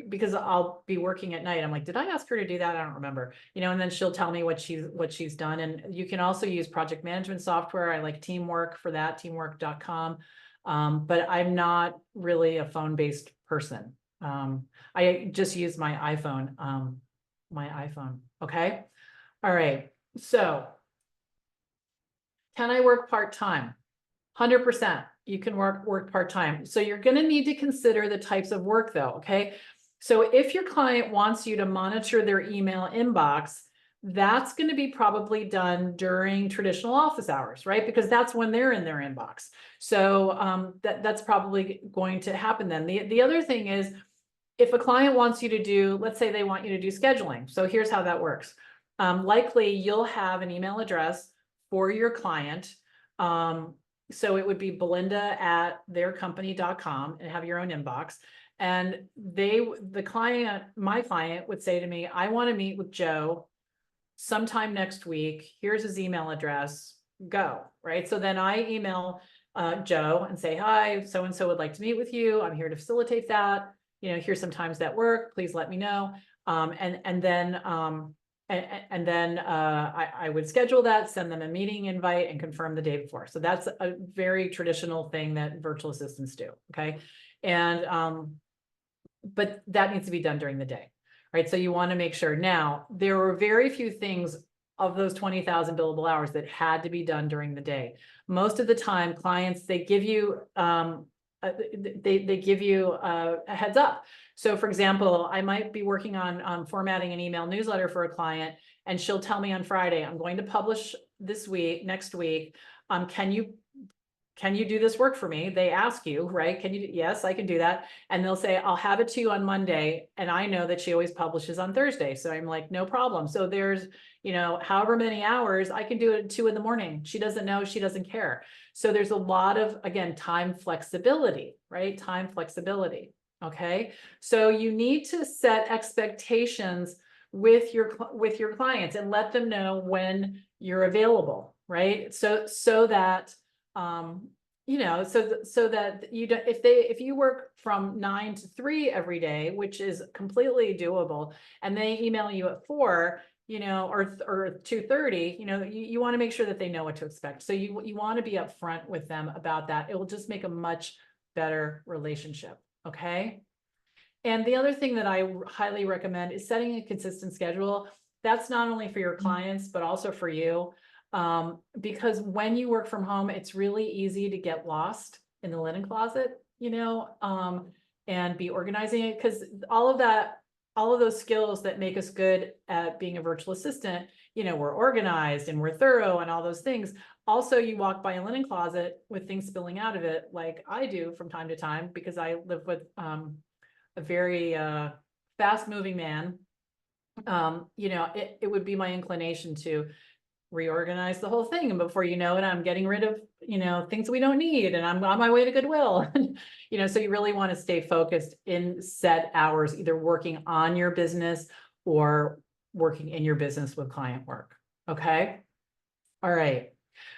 because I'll be working at night. I'm like, did I ask her to do that? I don't remember, and then she'll tell me what she's done. And you can also use project management software. I like Teamwork for that, teamwork.com. But I'm not really a phone-based person. I just use my iPhone, Okay. All right. So can I work part-time? 100%. You can work part-time. So you're going to need to consider the types of work though. Okay. So if your client wants you to monitor their email inbox, that's going to be probably done during traditional office hours, right? Because that's when they're in their inbox. So that's probably going to happen then. The other thing is, if a client wants you to do, let's say they want you to do scheduling. So here's how that works. Likely you'll have an email address for your client. So it would be belinda@theircompany.com and have your own inbox. And my client would say to me, I want to meet with Joe sometime next week. Here's his email address, go, right? So then I email Joe and say, hi, so-and-so would like to meet with you. I'm here to facilitate that. Here's some times that work. Please let me know. And then I would schedule that, send them a meeting invite, and confirm the day before. So that's a very traditional thing that virtual assistants do. Okay. And, but that needs to be done during the day, right? So you want to make sure. Now, there were very few things of those 20,000 billable hours that had to be done during the day. Most of the time, clients, they give you, they give you a heads up. So for example, I might be working on formatting an email newsletter for a client, and she'll tell me on Friday, I'm going to publish next week. Can you do this work for me? They ask you, right? Yes, I can do that. And they'll say, I'll have it to you on Monday. And I know that she always publishes on Thursday. So I'm like, no problem. So there's, however many hours I can do it at 2 a.m. She doesn't know, she doesn't care. So there's a lot of, again, time flexibility, right? Time flexibility. Okay. So you need to set expectations with your clients and let them know when you're available, right? So that, so that you don't, if you work from 9 to 3 every day, which is completely doable, and they email you at 4, or 2:30, you want to make sure that they know what to expect. So you want to be upfront with them about that. It will just make a much better relationship. Okay. And the other thing that I highly recommend is setting a consistent schedule. That's not only for your clients, but also for you. Because when you work from home, it's really easy to get lost in the linen closet, and be organizing it, because all of those skills that make us good at being a virtual assistant, we're organized and we're thorough and all those things. Also, you walk by a linen closet with things spilling out of it, like I do from time to time, because I live with a very fast moving man. It would be my inclination to reorganize the whole thing, and before you know it, I'm getting rid of things we don't need, and I'm on my way to Goodwill. So you really want to stay focused in set hours, either working on your business or working in your business with client work. Okay. All right.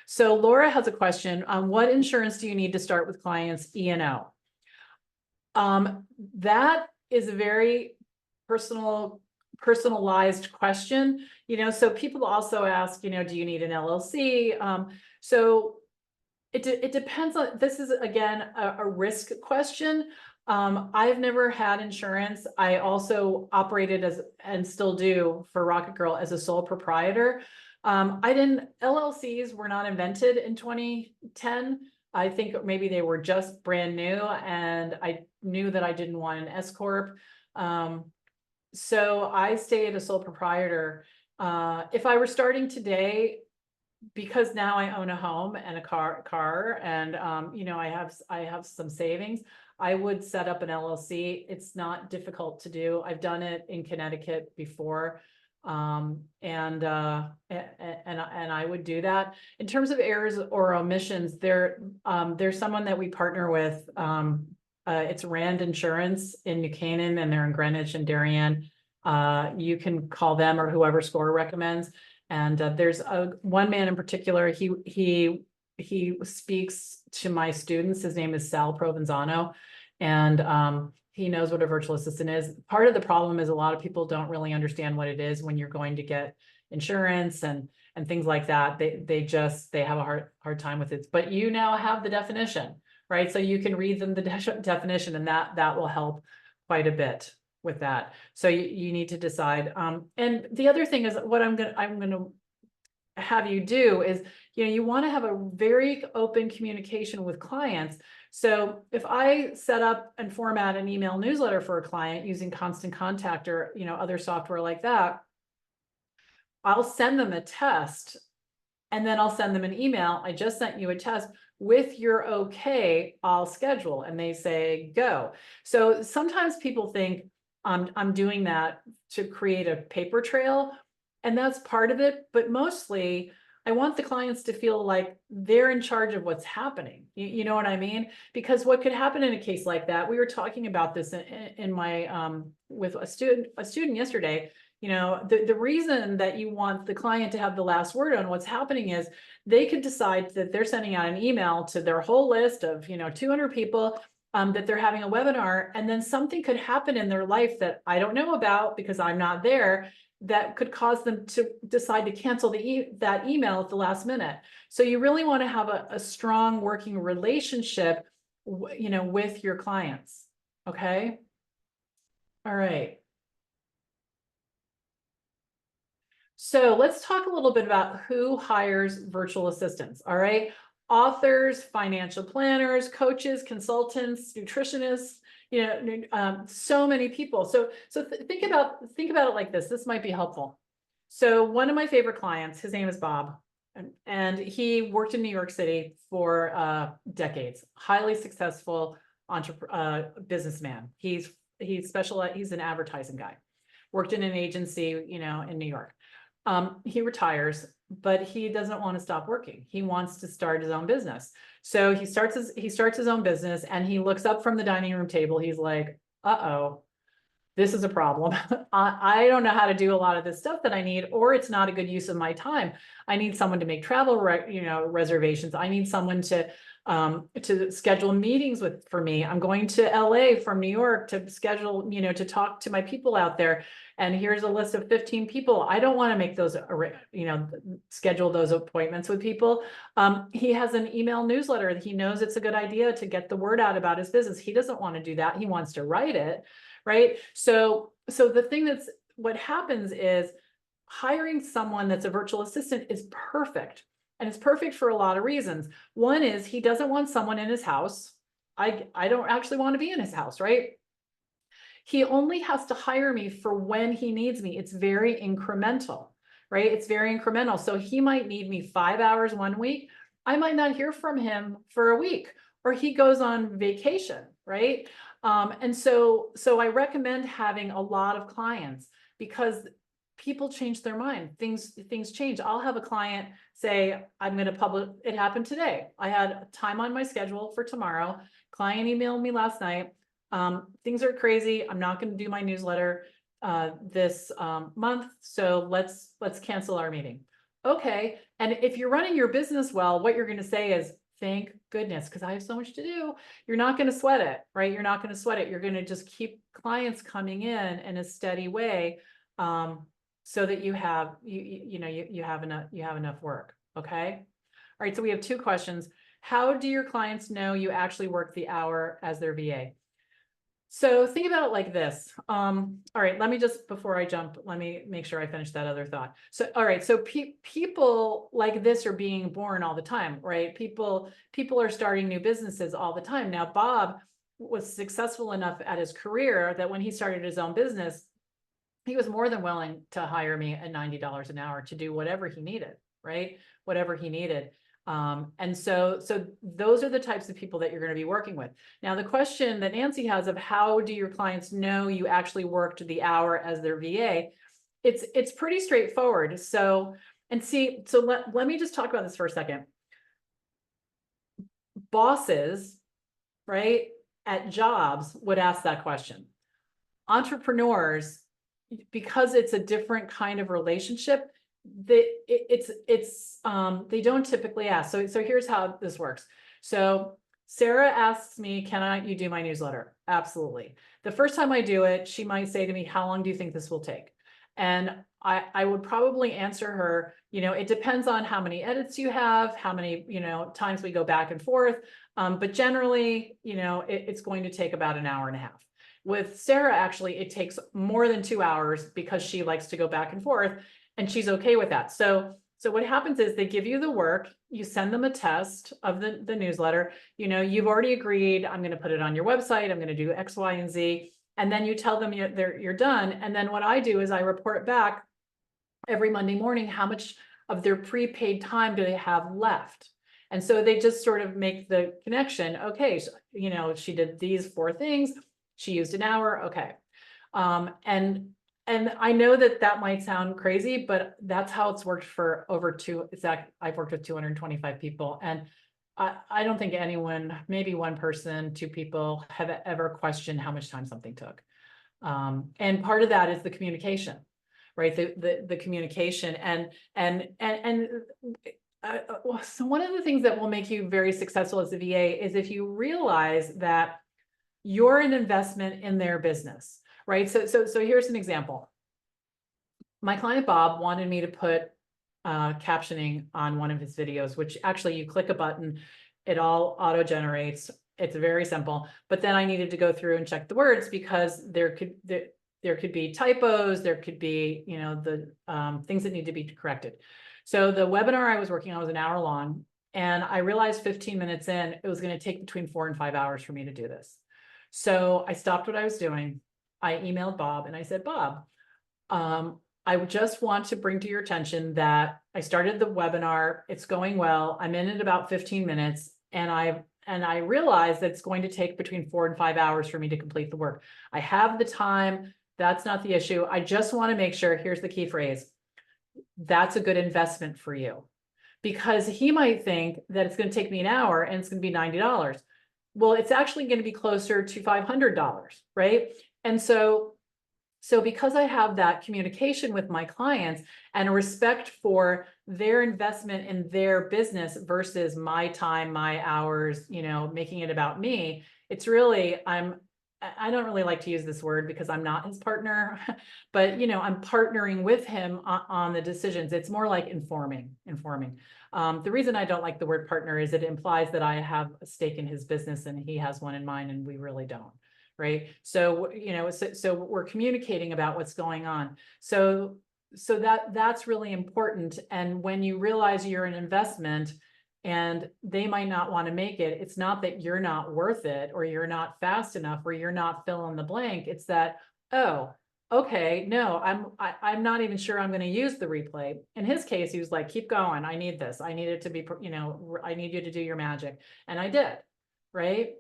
So Laura has a question on what insurance do you need to start with clients E&O? That is a very personalized question, so people also ask, do you need an LLC? So it depends on, this is again, a risk question. I've never had insurance. I also operated and still do for Rocket Girl as a sole proprietor. LLCs were not invented in 2010. I think maybe they were just brand new, and I knew that I didn't want an S Corp. So I stayed a sole proprietor. If I were starting today, because now I own a home and a car, and I have some savings, I would set up an LLC. It's not difficult to do. I've done it in Connecticut before. And I would do that. In terms of errors or omissions, there's someone that we partner with, It's Rand Insurance in New Canaan, and they're in Greenwich and Darien. You can call them or whoever SCORE recommends. And there's one man in particular, he speaks to my students. His name is Sal Provenzano, and he knows what a virtual assistant is. Part of the problem is a lot of people don't really understand what it is when you're going to get insurance and things like that. They have a hard time with it. But you now have the definition, right? So you can read them the definition, and that will help quite a bit with that. So you need to decide. And the other thing is what I'm gonna have you do is, you want to have a very open communication with clients. So if I set up and format an email newsletter for a client using Constant Contact or, other software like that, I'll send them a test and then I'll send them an email. I just sent you a test. With your okay, I'll schedule. And they say, go. So sometimes people think I'm doing that to create a paper trail, and that's part of it. But mostly I want the clients to feel like they're in charge of what's happening. You know what I mean? Because what could happen in a case like that, we were talking about this in my, with a student yesterday. The reason that you want the client to have the last word on what's happening is they could decide that they're sending out an email to their whole list of, 200 people, that they're having a webinar, and then something could happen in their life that I don't know about because I'm not there, that could cause them to decide to cancel that email at the last minute. So you really want to have a strong working relationship, with your clients. Okay. All right. So let's talk a little bit about who hires virtual assistants. All right. Authors, financial planners, coaches, consultants, nutritionists, so many people. So think about it like this. This might be helpful. So one of my favorite clients, his name is Bob, and he worked in New York City for decades. Highly successful businessman. He's an advertising guy. Worked in an agency, in New York. He retires, but he doesn't want to stop working. He wants to start his own business. So he starts his own business, and he looks up from the dining room table. He's like, uh-oh, this is a problem. I don't know how to do a lot of this stuff that I need, or it's not a good use of my time. I need someone to make travel, reservations. I need someone to schedule meetings for me. I'm going to LA from New York to schedule, to talk to my people out there. And here's a list of 15 people. I don't want to make those, schedule those appointments with people. He has an email newsletter. He knows it's a good idea to get the word out about his business. He doesn't want to do that. He wants to write it. Right. So the thing what happens is hiring someone that's a virtual assistant is perfect. And it's perfect for a lot of reasons. One is he doesn't want someone in his house. I don't actually want to be in his house, right? He only has to hire me for when he needs me. It's very incremental, right? It's very incremental. So he might need me 5 hours one week. I might not hear from him for a week, or he goes on vacation, right? And so I recommend having a lot of clients, because people change their mind. Things change. I'll have a client say, I'm going to publish. It happened today. I had time on my schedule for tomorrow. Client emailed me last night. Things are crazy. I'm not going to do my newsletter this month. So let's cancel our meeting. Okay. And if you're running your business well, what you're going to say is, thank goodness, because I have so much to do. You're not going to sweat it, right? You're not going to sweat it. You're going to just keep clients coming in a steady way, so that you have enough work. Okay. All right. So we have 2 questions. How do your clients know you actually work the hour as their VA? So think about it like this. All right, let me just, before I jump, let me make sure I finish that other thought. So, all right, so people like this are being born all the time, right? People are starting new businesses all the time. Now, Bob was successful enough at his career that when he started his own business, he was more than willing to hire me at $90 an hour to do whatever he needed, right? Whatever he needed. And so those are the types of people that you're going to be working with. Now, the question that Nancy has of how do your clients know you actually worked the hour as their VA? It's pretty straightforward. So let me just talk about this for a second. Bosses, right? at jobs would ask that question. Entrepreneurs, because it's a different kind of relationship, they don't typically ask. So here's how this works. So Sarah asks me, can you do my newsletter? Absolutely. The first time I do it, she might say to me, how long do you think this will take? And I would probably answer her, it depends on how many edits you have, how many, times we go back and forth. But generally, it's going to take about an hour and a half. With Sarah, actually, it takes more than 2 hours because she likes to go back and forth, and she's okay with that. So what happens is they give you the work, you send them a test of the newsletter, you've already agreed, I'm going to put it on your website, I'm going to do X, Y, and Z. And then you tell them you're done. And then what I do is I report back every Monday morning, how much of their prepaid time do they have left? And so they just sort of make the connection. Okay, so, she did these 4 things. She used an hour. Okay. And I know that might sound crazy, but that's how it's worked for I've worked with 225 people. And I don't think anyone, maybe one person, 2 people have ever questioned how much time something took. And part of that is the communication, right? The communication so one of the things that will make you very successful as a VA is if you realize that you're an investment in their business, right? So here's an example. My client Bob wanted me to put captioning on one of his videos, which actually you click a button, it all auto generates. It's very simple, but then I needed to go through and check the words because there could be typos, there could be, the things that need to be corrected. So the webinar I was working on was an hour long, and I realized 15 minutes in, it was going to take between 4 and 5 hours for me to do this. So I stopped what I was doing. I emailed Bob and I said, Bob, I would just want to bring to your attention that I started the webinar. It's going well. I'm in it about 15 minutes, and I realized that it's going to take between 4 and 5 hours for me to complete the work. I have the time. That's not the issue. I just want to make sure, here's the key phrase, that's a good investment for you. Because he might think that it's going to take me an hour and it's going to be $90. Well, it's actually going to be closer to $500, right? And so because I have that communication with my clients and a respect for their investment in their business versus my time, my hours, making it about me, it's really, I don't really like to use this word because I'm not his partner, but I'm partnering with him on the decisions. It's more like informing. The reason I don't like the word partner is it implies that I have a stake in his business and he has one in mine, and we really don't. Right. So, so we're communicating about what's going on. So that's really important. And when you realize you're an investment and they might not want to make it, it's not that you're not worth it or you're not fast enough or you're not fill in the blank. It's that, oh, okay, no, I'm not even sure I'm going to use the replay. In his case, he was like, keep going. I need this. I need it to be, I need you to do your magic. And I did. Right.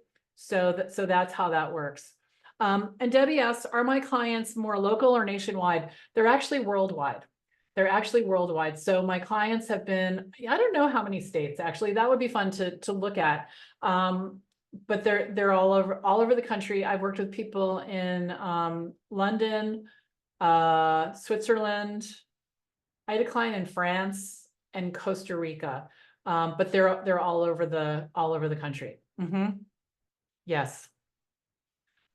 So that's how that works. And Debbie asks, are my clients more local or nationwide? They're actually worldwide. So my clients have been, I don't know how many states, actually. That would be fun to look at. But they're all over the country. I've worked with people in London, Switzerland. I had a client in France and Costa Rica. But they're all over the country. Yes.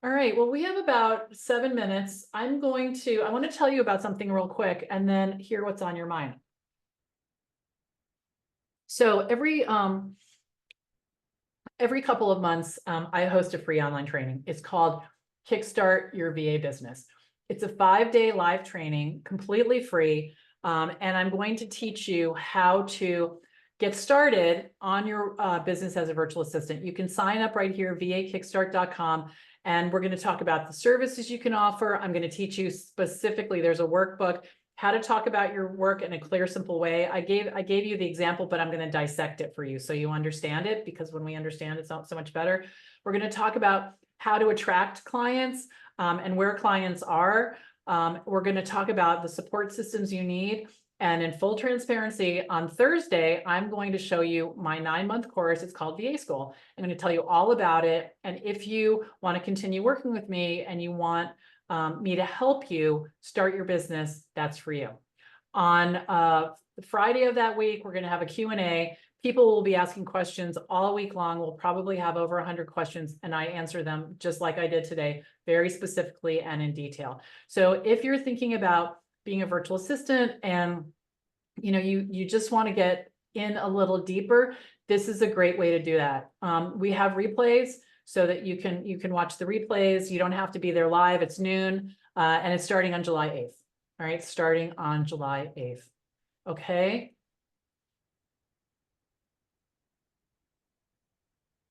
All right, well, we have about 7 minutes. I want to tell you about something real quick and then hear what's on your mind. So every couple of months, I host a free online training. It's called Kickstart Your VA Business. It's a 5-day live training, completely free. And I'm going to teach you how to get started on your business as a virtual assistant. You can sign up right here, vakickstart.com. And we're going to talk about the services you can offer. I'm going to teach you specifically, there's a workbook, how to talk about your work in a clear, simple way. I gave you the example, but I'm going to dissect it for you so you understand it, because when we understand it's not so much better. We're going to talk about how to attract clients and where clients are. We're going to talk about the support systems you need. And in full transparency, on Thursday, I'm going to show you my 9-month course. It's called VA School. I'm going to tell you all about it. And if you want to continue working with me and you want me to help you start your business, that's for you. On Friday of that week, we're going to have a Q&A. People will be asking questions all week long. We'll probably have over 100 questions, and I answer them just like I did today, very specifically and in detail. So if you're thinking about being a virtual assistant and you just want to get in a little deeper, this is a great way to do that. We have replays so that you can watch the replays. You don't have to be there live. It's noon, and it's starting on July 8th. All right, starting on July 8th. Okay.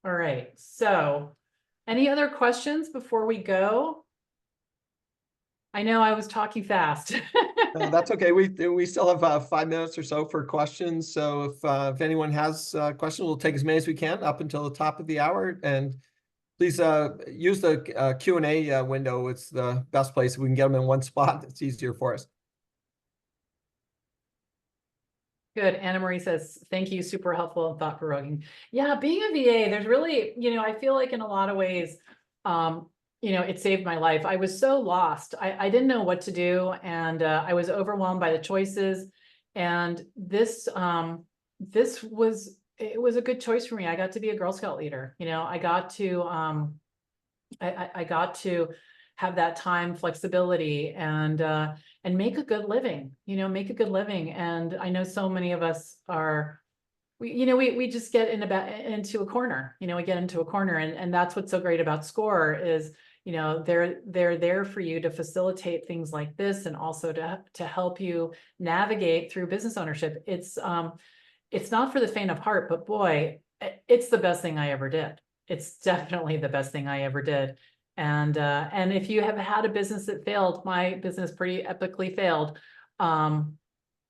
All right, so any other questions before we go? I know I was talking fast. That's okay. We still have 5 minutes or so for questions. So if anyone has questions, we'll take as many as we can up until the top of the hour. And please use the Q&A window. It's the best place. If we can get them in one spot, it's easier for us. Good. Anna Marie says, thank you. Super helpful and thought provoking. Yeah, being a VA, there's really, I feel like in a lot of ways, it saved my life. I was so lost. I didn't know what to do. And I was overwhelmed by the choices. And this was a good choice for me. I got to be a Girl Scout leader. I got to, I got to have that time flexibility and make a good living, make a good living. And I know so many of us are, we just get into a corner, we get into a corner, and that's what's so great about SCORE is, they're there for you to facilitate things like this, and also to help you navigate through business ownership. It's not for the faint of heart, but boy, it's the best thing I ever did. It's definitely the best thing I ever did. And if you have had a business that failed, my business pretty epically failed.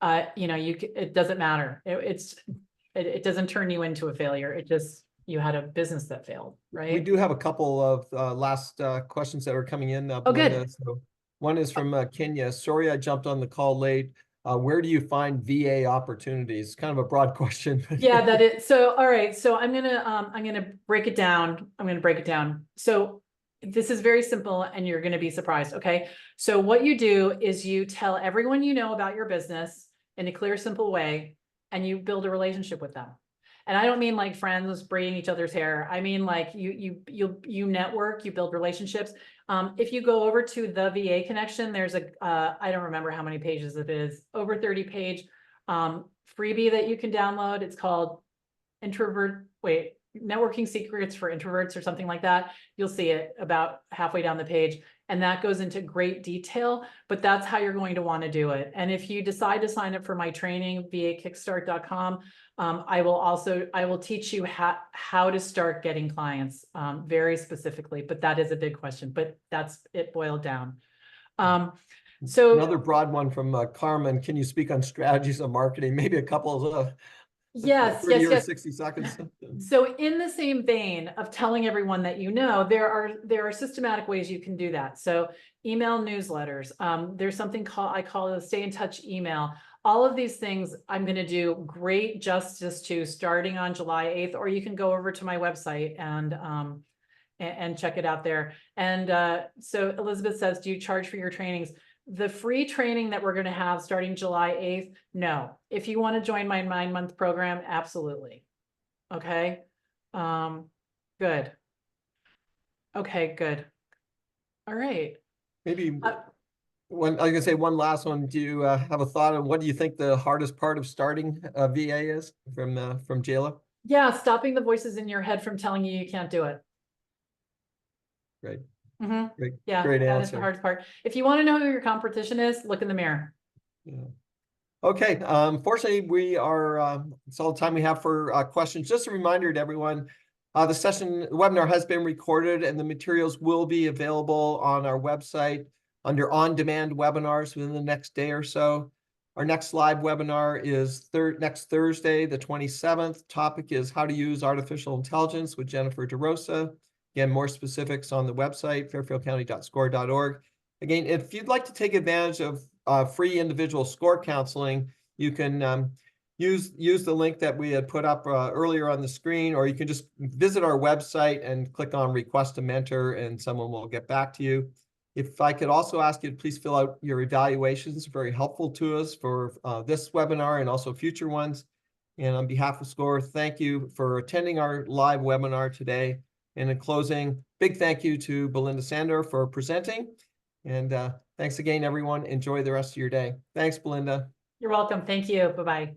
It doesn't matter. It doesn't turn you into a failure. It just, you had a business that failed, right? We do have a couple of last questions that are coming in. Oh, Belinda. good. So one is from Kenya. Sorry, I jumped on the call late. Where do you find VA opportunities? Kind of a broad question. Yeah, that is. So, all right. So I'm gonna break it down. So this is very simple, and you're going to be surprised. Okay. So what you do is you tell everyone you know about your business in a clear, simple way, and you build a relationship with them. And I don't mean like friends braiding each other's hair. I mean, like you network, you build relationships. If you go over to the VA Connection, there's I don't remember how many pages it is, over 30 page freebie that you can download. It's called Networking Secrets for Introverts or something like that. You'll see it about halfway down the page. And that goes into great detail, but that's how you're going to want to do it. And if you decide to sign up for my training, vakickstart.com, I will teach you how to start getting clients very specifically, but that is a big question, but that's it boiled down. So another broad one from Carmen. Can you speak on strategies of marketing? Maybe a couple of Yes, 30 yes, or yes. 60 seconds. So in the same vein of telling everyone that there are systematic ways you can do that. So email newsletters. There's something I call a stay in touch email. All of these things I'm going to do great justice to starting on July 8th, or you can go over to my website and check it out there. And so Elizabeth says, do you charge for your trainings? The free training that we're going to have starting July 8th, no. If you want to join my 9-month program, absolutely. Okay. Good. Okay, good. All right. Maybe I was gonna say one last one. Do you have a thought on what do you think the hardest part of starting a VA is from Jayla? Yeah, stopping the voices in your head from telling you can't do it. Great. Mm-hmm. Great. Yeah, Great that answer. is the hardest part. If you want to know who your competition is, look in the mirror. Yeah. Okay. Fortunately, we are. It's all the time we have for questions. Just a reminder to everyone: the webinar has been recorded, and the materials will be available on our website under on-demand webinars within the next day or so. Our next live webinar is next Thursday, the 27th. Topic is how to use artificial intelligence with Jennifer DeRosa. Again, more specifics on the website, fairfieldcounty.score.org. Again, if you'd like to take advantage of free individual SCORE counseling, you can use the link that we had put up earlier on the screen, or you can just visit our website and click on Request a Mentor, and someone will get back to you. If I could also ask you to please fill out your evaluations, very helpful to us for this webinar and also future ones. And on behalf of SCORE, thank you for attending our live webinar today. And in closing, big thank you to Belinda Sandor for presenting. And thanks again, everyone. Enjoy the rest of your day. Thanks, Belinda. You're welcome. Thank you. Bye-bye.